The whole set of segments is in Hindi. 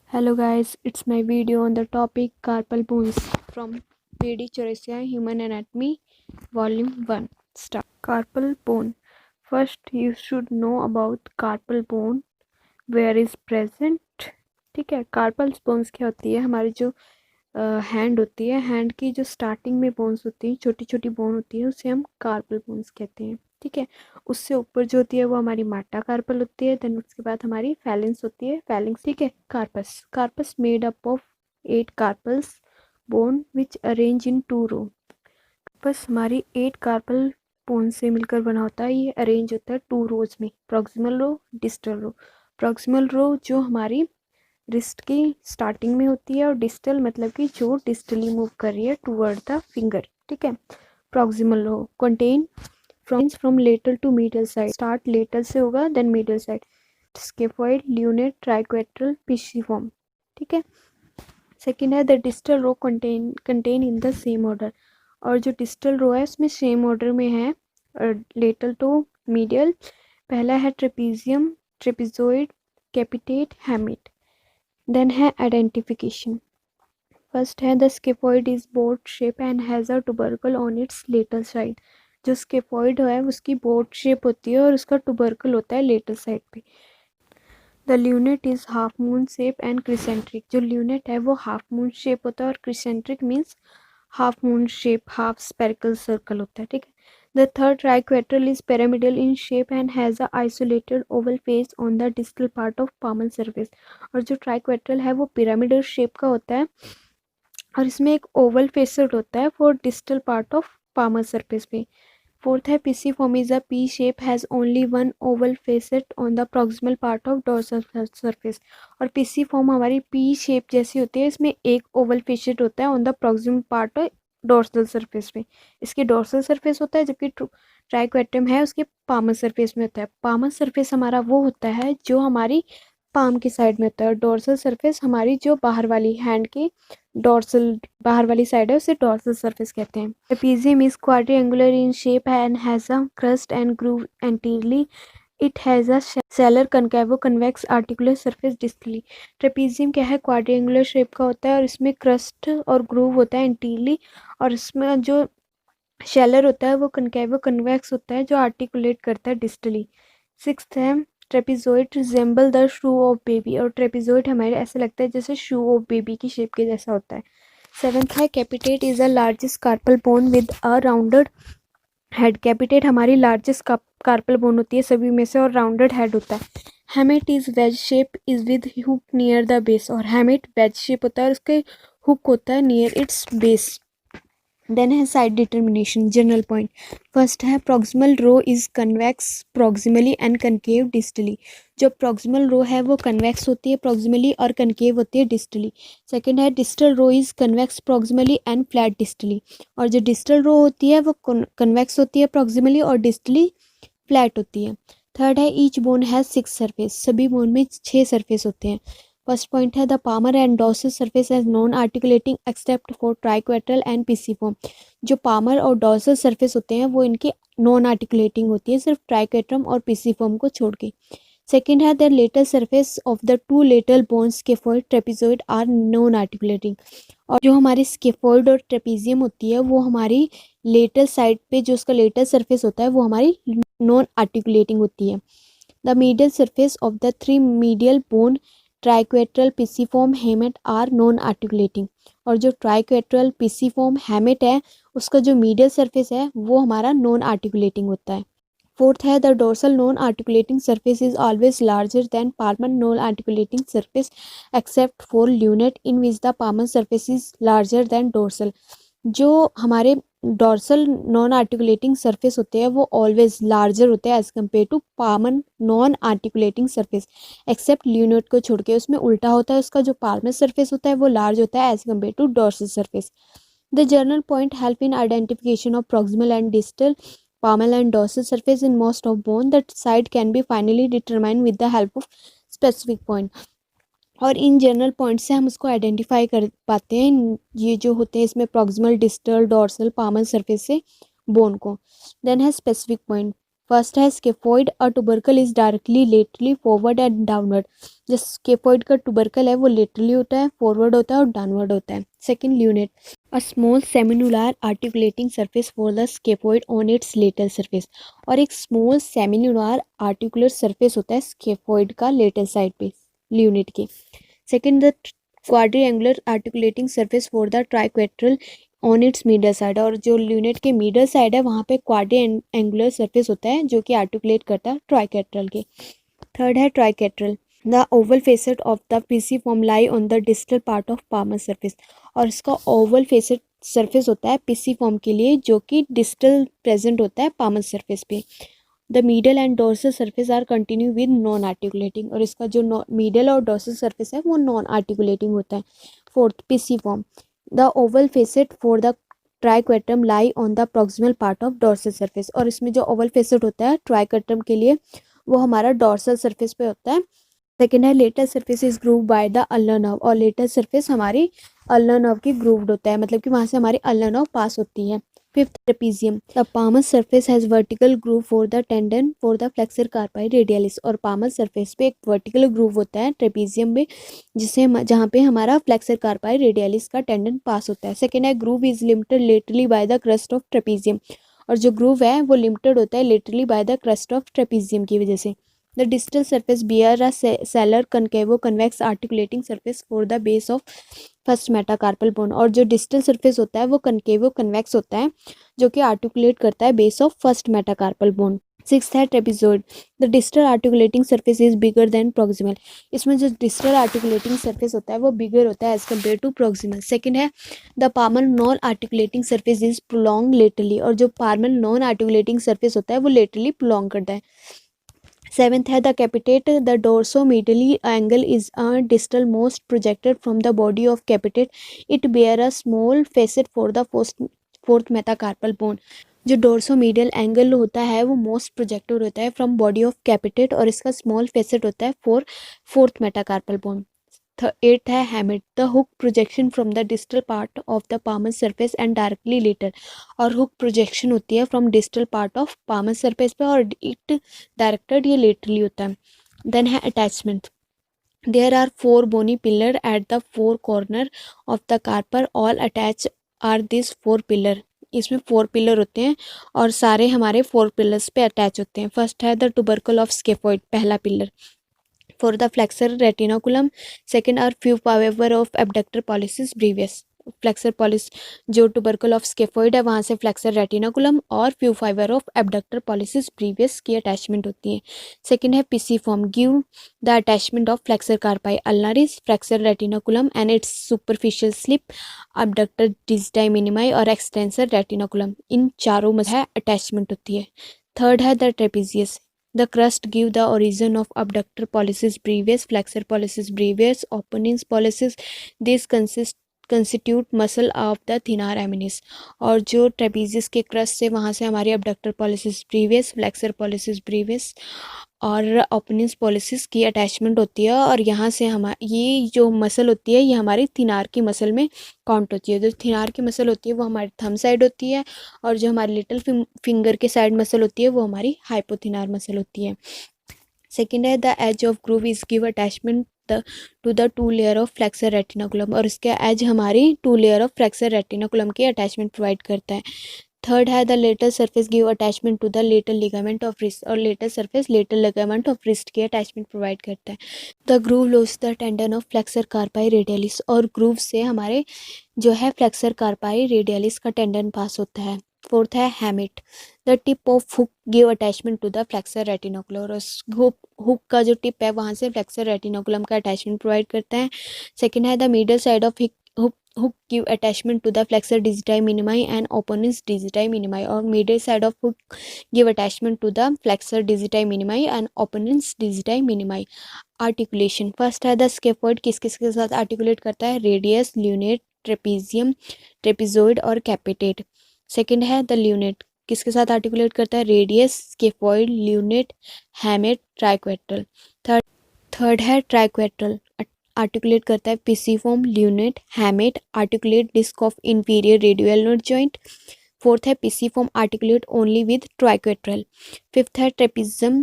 Hello guys, it's my video on the topic carpal bones from PD Choresia Human Anatomy Volume 1. Start. Carpal bone. First you should know about carpal bone, where is present. ठीक है, कार्पल बोन्स क्या होती है? हमारी जो हैंड होती है, हैंड की जो स्टार्टिंग में बोन्स होती हैं, छोटी छोटी बोन होती है, उसे हम कार्पल बोन्स कहते हैं। ठीक है, उससे ऊपर जो होती है वो हमारी माटा कार्पल होती है। देन उसके बाद हमारी फैलिंग्स होती है, फैलिंग्स। ठीक है, carpus carpus made up of 8 carpals bone which arrange in 2 row. Carpus हमारी 8 कार्पल बोन से मिलकर बना होता है। ये अरेंज होता है 2 रोज में, proximal row, distal row. Proximal row जो हमारी रिस्ट की स्टार्टिंग में होती है, और डिस्टल मतलब कि जो डिस्टली मूव कर रही है टूवर्ड द फिंगर। ठीक है, proximal row contain from lateral to medial side. Start lateral से होगा, then medial side. Scaphoid, lunate, triquetral, pisiform. ठीक है, सेकेंड है the distal row contain in the same order. और जो डिस्टल रो है उसमें सेम ऑर्डर में है, लेटरल टू मीडियल। पहला है trapezium, trapezoid, capitate, hamate. Then है आइडेंटिफिकेशन। फर्स्ट है the scaphoid is boat shape and has a tubercle on its lateral side. जो स्केफॉइड है उसकी बोट शेप होती है और उसका टुबरकल होता है लेटल साइड पे। The lunate is half moon shape and crescentic. जो ल्यूनेट है वो हाफ मून शेप होता है, और crescentic means half moon shape, half spherical circle होता है। ठीक है, the third triquetral is pyramidal in shape and has a isolated oval face on the distal part of palmar surface। और जो ट्राइक्वेट्रल है वो पिरामिडल शेप का होता है, और इसमें एक ओवल फेसेड होता है for distal part of palmar surface पे। फोर्थ है pisiform is a P shape has only one oval facet on the proximal part of dorsal surface. और पिसिफॉर्म हमारी पी शेप जैसी होती है, इसमें एक ओवल फेसेट होता है on the proximal part of dorsal surface पे। इसके डोर्सल सरफेस होता है, जबकि ट्राइक्वेट्रम है उसके पामर सरफेस में होता है। पामर सरफेस हमारा वो होता है जो हमारी पाम की साइड में होता है, और डोर्सल सरफेस हमारी जो बाहर वाली हैंड की डोर्सल बाहर वाली साइड है, उसे डोर्सल सरफेस कहते हैं। Trapezium is quadrangular in shape and has a crest and groove anteriorly. It has a sellar concavo convex articular surface distally. Trapezium क्या है? क्वाड्रिएंगुलर शेप का होता है, और इसमें क्रस्ट और ग्रूव होता है एंटीरियरली, और इसमें जो शेलर होता है वो कनकैवो कन्वेक्स होता है, जो आर्टिकुलेट करता है डिस्टली। सिक्स्थ है trapezoid resemble the shoe of baby. और ट्रेपिजोइड हमारे ऐसे लगता है जैसे शू ऑफ बेबी की शेप के जैसा होता है। सेवंथ है capitate is a largest carpal bone with a rounded head. Capitate हमारी लार्जेस्ट कार्पल बोन होती है सभी में से, और राउंडेड हेड होता है। Hamate is wedge shape is with hook near the base. और हेमेट वेज शेप होता है और उसके हुक होता है नियर इट्स बेस। देन है side determination, general point. First है proximal row is convex proximally and concave distally. जो प्रॉक्सिमल रो है वो कन्वेक्स होती है प्रॉक्सिमली और कनकेव होती है डिस्टली। सेकंड है distal row is convex proximally and flat distally. और जो डिस्टल रो होती है वो कन्वेक्स होती है प्रॉक्सिमली और डिस्टली फ्लैट होती है। थर्ड है ईच बोन हैज 6 सरफेस। सभी बोन में 6 सरफेस होते हैं। फर्स्ट पॉइंट है the palmar and dorsal surface as non articulating except for triquetral and pisiform. जो पामर और डॉर्सल सरफेस होते हैं वो इनकी नॉन आर्टिकुलेटिंग होती है, सिर्फ ट्राइक्वेट्रम और पिसिफॉर्म को छोड़ के। सेकेंड है the lateral surface of the 2 lateral bones scaphoid trapezoid are non articulating. और जो हमारी स्केफोइड और ट्रेपीजियम होती है वो हमारी लेटरल साइड पे जो उसका लेटरल सरफेस होता है वो हमारी नॉन आर्टिकुलेटिंग होती है। The medial surface of the 3 medial bone triquetral pisiform hamate are non articulating. और जो ट्राइक्वेट्रल पिसिफॉर्म हेमेट है उसका जो मीडियल सरफेस है वो हमारा नॉन आर्टिकुलेटिंग होता है। फोर्थ है the dorsal non articulating surface is always larger than Palmer non articulating surface except for lunate in which the Palmer surface is larger than dorsal. जो हमारे डोर्सल नॉन आर्टिकुलेटिंग सरफेस होते हैं वो ऑलवेज लार्जर होते हैं as compare to palmar non articulating surface, except lunate को छोड़ के। उसमें उल्टा होता है, उसका जो पाल्मर सरफेस होता है वो लार्ज होता है as compare to dorsal surface. The general point help in identification of proximal and distal palmar and dorsal surface in most of bone. That side can be finally determined with the help of specific point। और इन जनरल पॉइंट से हम उसको आइडेंटिफाई कर पाते हैं, ये जो होते हैं इसमें proximal, distal, dorsal, palmar surface से बोन को। देन है स्पेसिफिक पॉइंट। फर्स्ट है scaphoid, a tubercle is directly laterally forward and downward. जो स्केफोइड का टुबरकल है वो लेटरली होता है, फॉरवर्ड होता है और डाउनवर्ड होता है। Second lunate, a small semilunar articulating surface for the scaphoid on its lateral surface. और एक स्मॉल सेमिनुलर आर्टिकुलर सरफेस होता है स्केफोइड का लेटल साइड पे ल्यूनेट के। Second, the quadrangular articulating surface for the triquetral on its middle side. और जो ल्यूनेट के मिडल साइड है वहाँ पे क्वाड्रिएंगुलर सरफेस होता है जो कि आर्टिकुलेट करता है ट्राइकेट्रल के। थर्ड है triquetral, the oval facet of the pisiform lie on the distal part of palmar surface. और इसका ओवल फेसेट सरफेस होता है पिसिफॉर्म के लिए जो कि डिस्टल प्रेजेंट होता है पामर सरफेस पे। The middle and dorsal surface are continue with non articulating. और इसका जो मिडल और डोर्सल सरफेस है वो नॉन आर्टिकुलेटिंग होता है। Fourth, pisiform, the oval facet for the triquetrum lie on the proximal part of dorsal surface. और इसमें जो ओवल फेसेट होता है ट्राइक्वेट्रम के लिए वो हमारा डोर्सल सरफेस पे होता है। सेकेंड है lateral surface is groove by the ulnar nerve. और लेटर सरफेस हमारी अल्नर नर्व की ग्रूव्ड होता है, मतलब कि वहाँ से हमारी अल्नर नर्व पास होती है। Fifth, trapezium, the palmar surface has vertical groove for the tendon for the flexor carpi radialis. और पामर सरफेस पे एक वर्टिकल ग्रूव होता है ट्रेपीजियम में जिसे जहाँ पे हमारा फ्लेक्सर कार्पाई रेडियलिस का टेंडन पास होता है। सेकेंड है groove is limited laterally by the crest of trapezium. और जो ग्रूव है वो लिमिटेड होता है laterally by the crest of trapezium की वजह से। The distal surface bear a sellar concavo convex articulating surface for the base of first metacarpal bone. और जो डिस्टल सरफेस होता है वो कनकेवो कन्वेक्स होता है जो कि आर्टिकुलेट करता है base of first metacarpal bone. Sixth है trapezoid, the distal articulating surface is bigger than proximal. इसमें जो डिस्टल आर्टिकुलेटिंग सरफेस होता है वो बिगर होता है as compare to proximal. Second है the palmar non articulating surface is prolong laterally. और जो पामर नॉन आर्टिकुलेटिंग सरफेस होता है वो लेटरली प्रोलॉन्ग करता है। सेवेंथ है the capitate, the dorsomedially angle is a distal most projected from the body of capitate, it bear a small facet for the fourth metacarpal bone. जो डोर्सोमीडियल एंगल होता है वो मोस्ट प्रोजेक्टेड होता है फ्रॉम बॉडी ऑफ कैपिटेट और इसका स्मॉल फेसेट होता है for fourth metacarpal bone. Eighth है hamate, the hook projection from the distal part of the palmar surface and directly later. और हुक प्रोजेक्शन होती है from distal part of palmar surface पे और इट डायरेक्टेड ये लेटरली होता है। देन है attachment, there are four bony pillar at the four corner of the carpal, all attach are this four pillar. इसमें फोर पिलर होते हैं और सारे हमारे फोर पिलर्स पे अटैच होते हैं। फर्स्ट है द टुबरकल ऑफ स्केफोइड, पहला pillar for the flexor retinaculum. Second are few fiber of abductor pollicis brevis. Flexor pollicis जो टुबरकल ऑफ स्केफोइड है वहाँ से फ्लेक्सर रेटिनाकुलम और few fibre of abductor pollicis brevis की अटैचमेंट होती है। सेकंड है pisiform, give the attachment of flexor carpi ulnaris, flexor retinaculum and its superficial slip, abductor digiti minimi और एक्सटेंसर रेटिनाकुलम, इन चारों में है अटैचमेंट होती है। थर्ड है the trapezius, the crust give the origin of abductor pollicis brevis, flexor pollicis brevis, opponens pollicis. This constitute muscle of the thenar amines। और जो ट्रेपेजियस के क्रस्ट से वहाँ से हमारी abductor pollicis brevis, flexor pollicis brevis और ओपनिस पॉलिसिस की अटैचमेंट होती है और यहाँ से हम ये जो मसल होती है ये हमारी थिनार की मसल में काउंट होती है। जो थिनार की मसल होती है वो हमारी थंब साइड होती है और जो हमारी लिटिल फिंगर के साइड मसल होती है वो हमारी हाइपोथिनार मसल होती है। सेकेंड है the edge of groove is give attachment to the two layer of flexor retinaculum. और इसके एज हमारी two layer of flexor retinaculum की अटैचमेंट प्रोवाइड करता है। थर्ड है the lateral surface give attachment to the lateral ligament of wrist. और lateral surface lateral ligament of wrist की अटैचमेंट प्रोवाइड करता है। The groove lodges the tendon of flexor carpi radialis. और ग्रूव से हमारे जो है फ्लेक्सर कार्पाई रेडियलिस का टेंडन पास होता है। फोर्थ है hamate, the tip of hook give attachment to the flexor retinaculum. और हुक का जो टिप है वहाँ से फ्लेक्सर रेटिनोकुलम का अटैचमेंट प्रोवाइड करता है। सेकेंड है the middle side of hook give attachment to the flexor digiti minimi and opponens digiti minimi। और middle side of hook give attachment to the flexor digiti minimi and opponens digiti minimi। Articulation, first है द स्केफोइड किस किस के साथ आर्टिकुलेट करता है, रेडियस, ल्यूनेट, ट्रेपीजियम, ट्रेपीजोइड और कैपिटेट। सेकंड है द ल्यूनेट किसके साथ आर्टिकुलेट करता है, radius, scaphoid, lunate, hamate, triquetral. Third है ट्राइक्वेट्रल, आर्टिकुलेट करता है pisiform, lunate, hamate, articulate disc of inferior radio ulnar joint. Fourth है pisiform articulate only with triquetral. Fifth है trapezium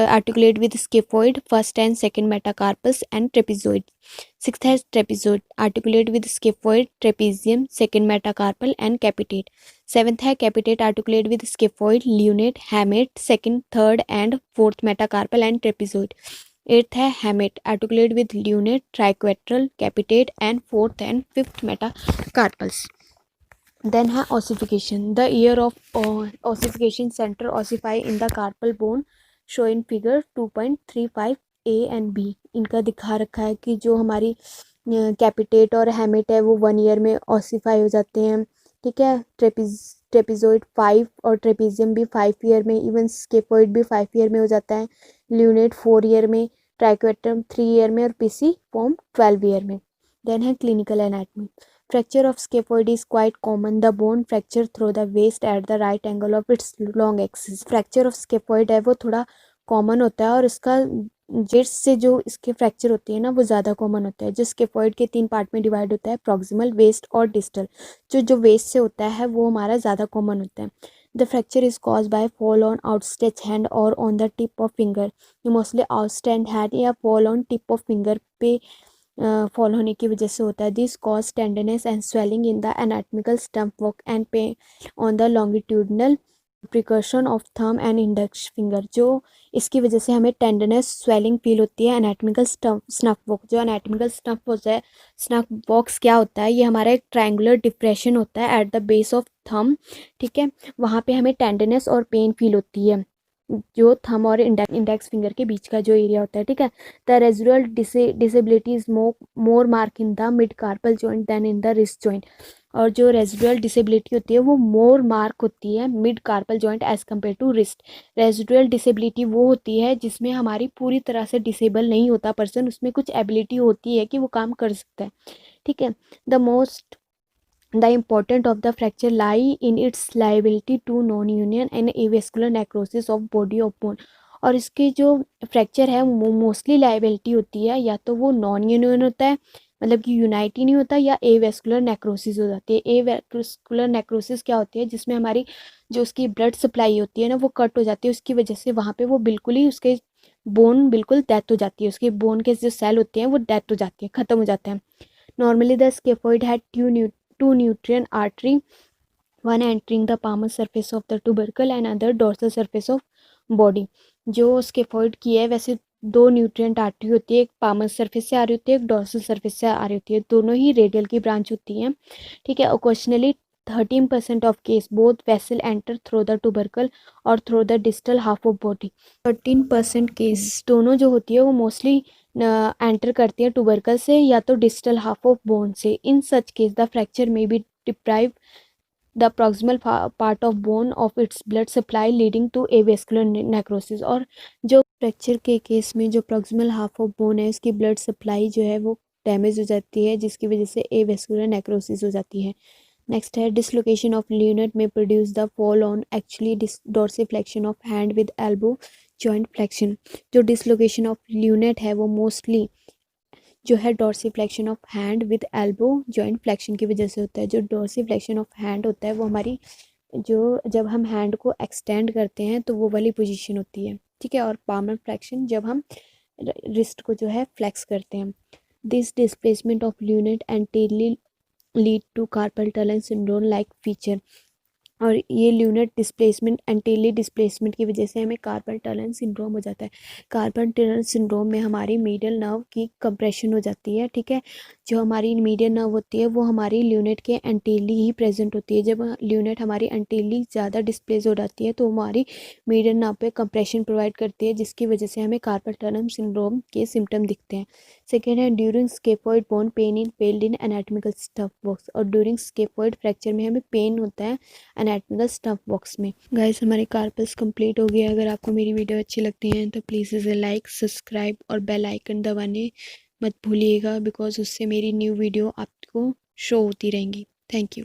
articulate with scaphoid first and second metacarpus and trapezoid. Sixth है trapezoid articulate with scaphoid trapezium second metacarpal and capitate. Seventh है capitate articulate with स्केफोइड lunate hamate second third and fourth metacarpal and trapezoid. Eighth है hamate articulate with lunate triquetral capitate and fourth and fifth metacarpals. Then है ossification. The year of ossification center ossify in the carpal bone show in figure 2.35 A and B. इनका दिखा रखा है कि जो हमारी कैपिटेट और हेमेट है वो 1 ईयर में ऑसिफाई हो जाते हैं, ठीक है। ट्रेपिजोइड 5 और ट्रेपीजियम भी 5 ईयर में, इवन स्केफोइड भी 5 ईयर में हो जाता है, ल्यूनेट 4 ईयर में, ट्राइक्वेट्रम 3 ईयर में और पीसी फॉर्म 12 ईयर में। देन है clinical anatomy. Fracture of scaphoid is quite common. The bone fracture through the waist at the right angle of its long axis. Fracture of scaphoid है वो थोड़ा कॉमन होता है और इसका जेट से जो इसके फ्रैक्चर होती है ना वो ज़्यादा कॉमन होता है। जो स्केफॉइड के 3 पार्ट में डिवाइड होता है, प्रॉक्सिमल, वेस्ट और डिस्टल। जो वेस्ट से होता है वो हमारा ज़्यादा कॉमन होता है। The fracture is cause by fall on outstretch hand और on the tip of finger. Mostly outstand hand या fall on tip of finger पे फॉल होने की वजह से होता है। This cause tenderness and swelling in the anatomical stump walk and pain on the longitudinal percussion of thumb and index finger. जो इसकी वजह से हमें टेंडरनेस स्वेलिंग फील होती है एनाटमिकल स्नफ वॉक। जो एनाटमिकल स्नफ होता है, स्नफ बॉक्स क्या होता है, ये हमारा एक ट्रायंगुलर डिप्रेशन होता है at the base of thumb, ठीक है। वहाँ पे हमें टेंडरनेस और पेन फील होती है, जो थंब और इंडेक्स फिंगर के बीच का जो एरिया होता है, ठीक है। The residual disability is more mark in the mid carpal joint than in the wrist joint. और जो रेजिडुअल डिसेबिलिटी होती है वो मोर मार्क होती है mid carpal joint as compare to wrist. Residual disability वो होती है जिसमें हमारी पूरी तरह से डिसेबल नहीं होता पर्सन, उसमें कुछ एबिलिटी होती है कि वो काम कर सकता है, ठीक है। The importance of the fracture lie in its liability to non-union and avascular necrosis of body of bone. और इसके जो फ्रैक्चर है वो मोस्टली लाइबिलिटी होती है, या तो वो नॉन यूनियन होता है, मतलब कि यूनाइट ही नहीं होता, या एवेस्कुलर नेक्रोसिस हो जाती है। एवेस्कुलर नेक्रोसिस क्या होती है, जिसमें हमारी जो उसकी ब्लड सप्लाई होती है ना वो कट हो जाती है, उसकी वजह से वहाँ पे वो बिल्कुल ही उसके बोन बिल्कुल डेथ हो जाती है, उसके बोन के जो सेल होते हैं वो डेथ हो जाती है, ख़त्म हो जाते हैं। Normally the scaphoid had two nutrient artery, one entering the palmar surface of the tubercle and other dorsal surface of body. जो स्केफोइड की है वैसे 2 न्यूट्रिएंट आर्टरी होती है, एक पामर सरफेस से आ रही होती है, एक डॉर्सल सरफेस से आ रही होती है, दोनों ही रेडियल की ब्रांच होती हैं, ठीक है। Occasionally 13% of case both vessel enter through the tubercle और through the distal half of body. 13% case दोनों जो होती है वो मोस्टली एंटर करती है टूबरकल से या तो डिस्टल हाफ ऑफ बोन से। In such case the fracture may be deprive the proximal part of bone of its blood supply leading to avascular necrosis. और जो फ्रैक्चर के केस में जो प्रॉक्सिमल हाफ ऑफ बोन है उसकी ब्लड सप्लाई जो है वो डैमेज हो जाती है, जिसकी वजह से एवेस्कुलर नेक्रोसिस हो जाती है। नेक्स्ट है डिसलोकेशन ऑफ ल्यूनेट में produce the fall on actually dorsiflexion of hand with elbow joint flexion. जो डिसलोकेशन ऑफ ल्यूनेट है वो मोस्टली जो है dorsiflexion of hand with elbow joint flexion की वजह से होता है। जो डोर्सिफ्लेक्शन ऑफ हैंड होता है वो हमारी जो जब हम हैंड को एक्सटेंड करते हैं तो वो वाली पोजीशन होती है, ठीक है। और पामर फ्लेक्शन जब हम रिस्ट को जो है फ्लेक्स करते हैं। This displacement of lunate anteriorly lead to carpal tunnel syndrome like feature. और ये ल्यूनेट डिस्प्लेसमेंट एंटीरियर डिस्प्लेसमेंट की वजह से हमें कार्पल टनल सिंड्रोम हो जाता है। कार्पल टनल सिंड्रोम में हमारी मीडियल नर्व की कंप्रेशन हो जाती है, ठीक है। जो हमारी मीडियल नर्व होती है वो हमारी ल्यूनेट के एंटीरियरली ही प्रेजेंट होती है। जब ल्यूनेट हमारी एंटीरियरली ज़्यादा डिस्प्लेस हो जाती है तो हमारी मीडियल नर्व पे कंप्रेशन प्रोवाइड करती है, जिसकी वजह से हमें कार्पल टनल सिंड्रोम के सिम्टम दिखते हैं। सेकेंड है during scaphoid bone pain in felt in anatomical stuff box. और ड्यूरिंग स्केफोइड फ्रैक्चर में हमें पेन होता है एनाटॉमिकल स्टफ बॉक्स में। गाइस हमारे कार्पल्स कंप्लीट हो गया। अगर आपको मेरी वीडियो अच्छी लगती है तो प्लीज़ इसे लाइक, सब्सक्राइब और बेल आइकन दबाने मत भूलिएगा, बिकॉज उससे मेरी न्यू वीडियो आपको शो होती रहेंगी। Thank you.